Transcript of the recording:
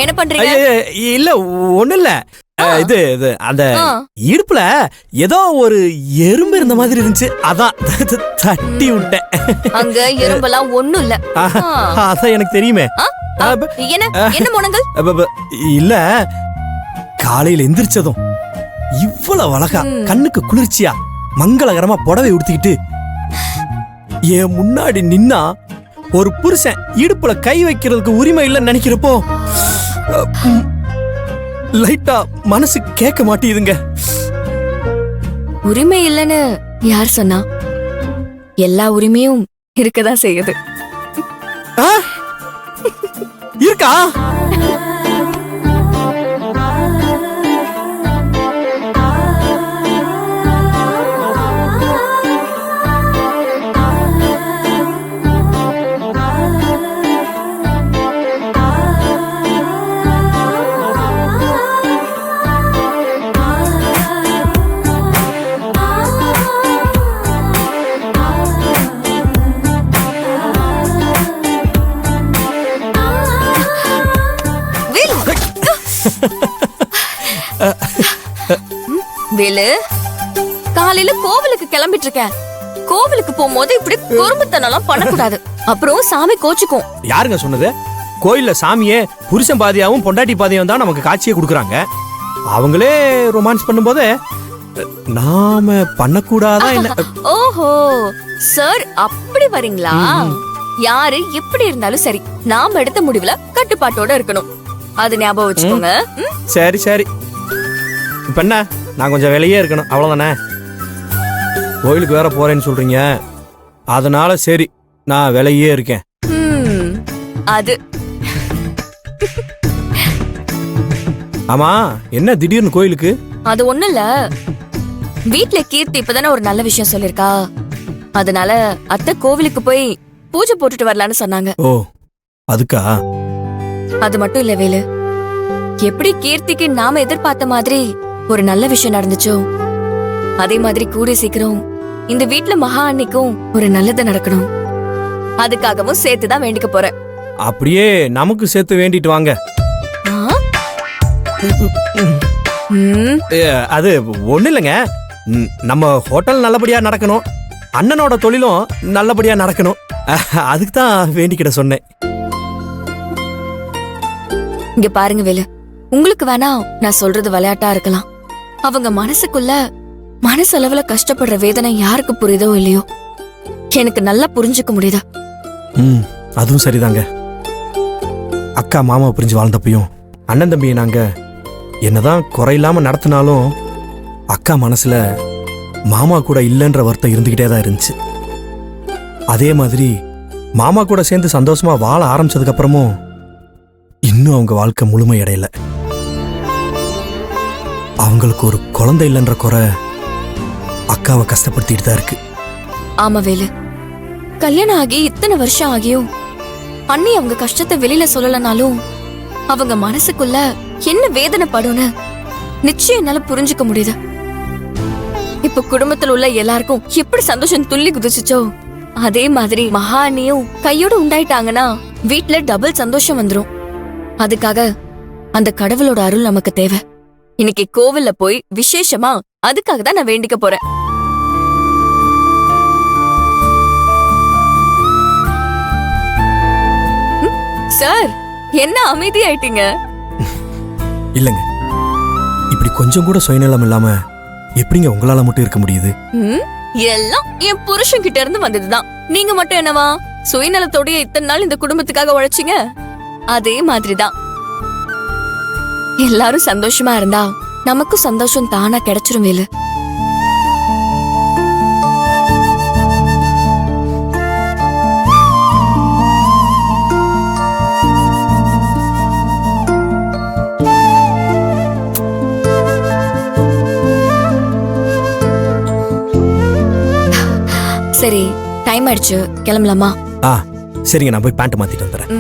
என்ன பண்றீங்க? இல்ல ஒண்ணு இல்ல. இது அந்த இடுப்புல ஏதோ ஒரு எறும்பு இருந்த மாதிரி இருந்துச்சு, அதான் தட்டி விட்டேன். அங்க எறும்பெல்லாம் ஒண்ணும் இல்ல. அதான் எனக்கு தெரியுமே. என்ன முனங்கள்? இல்ல, காலையில எந்திரிச்சதும் இவ்வளவு அழகா கண்ணுக்கு குளிர்ச்சியா மங்களகரமா புடவை உடுத்திக்கிட்டு என் முன்னாடி நின்னா ஒரு புருஷன் இடுப்புல கை வைக்கிறதுக்கு உரிமை இல்லைன்னு நினைக்கிறப்போ லைட்டா மனசு கேட்க மாட்டேங்குதுங்க. உரிமை இல்லைன்னு யார் சொன்னா? எல்லா உரிமையும் இருக்கதான் செய்யுது. இருக்கா? வேலு, காலையில கோவிலுக்கு கிளம்பிட்டு இருக்கேன். கோவிலுக்கு போகும்போது இப்படி குறும்புத்தனம் பண்ணக்கூடாது, அப்புறம் சாமி கோச்சுக்கும். யாருங்க சொன்னது? கோயில்ல சாமியே புருஷன் பாதியாவும் பொண்டாட்டி பாதியாவும் தான் நமக்கு காட்சியை கொடுக்குறாங்க. அவங்களே ரொமான்ஸ் பண்ணும்போது நாம பண்ணக்கூடாதா என்ன? ஓஹோ சார், அப்படி வரீங்களா? யாரு எப்படி இருந்தாலும் சரி, நாம எடுத்த முடிவுல கட்டுப்பாட்டோட இருக்கணும். அது ஞாபகம் வச்சுக்கோங்க. சரி சரி. இப்ப என்ன, நான் கொஞ்சம் வெளியே இருக்கணும், அவ்வளவுதானே? கோயிலுக்கு வேற போறேன்னு சொல்றீங்க, அதனால சரி நான் வெளியே இருக்கேன். அது ஆமா, என்ன திடீர்னு கோயிலுக்கு? அது ஒண்ணு இல்ல, வீட்ல கீர்த்தி இப்பதானே ஒரு நல்ல விஷயம் சொல்லிருக்கா, அதனால அத்தை கோவிலுக்கு போய் பூஜை போட்டுட்டு வரலான்னு சொன்னாங்க. ஓ, அதுக்கா? அது மட்டும் இல்ல வேலு, எப்படி கீர்த்திக்கு நாம எதிர்பார்த்த மாதிரி ஒரு நல்ல விஷயம் நடந்துச்சோ, அதே மாதிரி கூடிய சீக்கிரம் இந்த வீட்ல மகா அன்னைக்கும் ஒரு நல்லது நடக்கணும். அதுக்காகவும் சேர்த்துதான் வேண்டிக்க போறேன். அப்படியே நமக்கு சேர்த்து வேண்டிட்டு வாங்க. அது ஒண்ணு இல்லைங்க, நம்ம ஹோட்டல் நல்லபடியா நடக்கணும், அண்ணனோட தொழிலும் நல்லபடியா நடக்கணும், அதுக்கு தான் வேண்டிக்கிட சொன்னேன். இங்க பாருங்க வேலு, உங்களுக்கு வேணா நான் சொல்றது விளையாட்டா இருக்கலாம், அவங்க மனசுக்குள்ள மனசளவுல கஷ்டப்படுற வேதனை யாருக்கு புரியுதோ இல்லையோ, எனக்கு நல்லா புரிஞ்சுக்க முடியுதா? அதுவும் சரிதாங்க. அக்கா மாமா புரிஞ்சு வாழ்ந்தப்பையும் அண்ணன் தம்பியை நாங்க என்னதான் குறையில்லாம நடத்தினாலும் அக்கா மனசுல மாமா கூட இல்லைன்ற வருத்தம் இருந்துகிட்டே தான் இருந்துச்சு. அதே மாதிரி மாமா கூட சேர்ந்து சந்தோஷமா வாழ ஆரம்பிச்சதுக்கு அப்புறமும் இன்னும் அவங்க வாழ்க்கை முழுமை அடையல. அவங்களுக்கு ஒரு குழந்தை இல்லைன்ற குறை அக்காவை கஷ்டப்படுத்திட்டு தான் இருக்கு. ஆமா வேலு, கல்யாணம் ஆகி இத்தனை வருஷம் ஆகியும் அண்ணி அவங்க கஷ்டத்தை வெளியில சொல்லலனாலும் அவங்க மனசுக்குள்ள என்ன வேதனை படும்னு நிச்சயம் என்னால புரிஞ்சுக்க முடியுது. இப்ப குடும்பத்துல உள்ள எல்லாருக்கும் எப்படி சந்தோஷம் துள்ளி குதிச்சுச்சோ, அதே மாதிரி மகா அண்ணியும் கையோட உண்டாயிட்டாங்கன்னா வீட்டுல டபுள் சந்தோஷம் வந்துரும். அதுக்காக அந்த கடவுளோட அருள் நமக்கு தேவை. இன்னைக்கு கோவில்ல போய் விசேஷமா அதுக்காக தான் நான் வேண்டிக்க போறேன். சார், என்ன அமைதி ஆயிட்டீங்க? இல்லங்க, இப்படி கொஞ்சம் கூட சுயநலம் இல்லாம எப்படிங்க உங்களால மட்டும் இருக்க முடியுது? எல்லாம் என் புருஷன் கிட்ட இருந்து வந்ததுதான். நீங்க மட்டும் என்னவா சுயநலத்தோடய இத்தனை நாள் இந்த குடும்பத்துக்காக உழைச்சிங்க? அதே மாதிரிதான் எல்லாரும் சந்தோஷமா இருந்தா நமக்கும் சந்தோஷம் தானா கிடைச்சிரும் வேலு. சரி, டைம் ஆயிடுச்சு, கிளம்பலாமா? சரிங்க, நான் போய் பேண்ட் மாத்திட்டு வந்துடுறேன்.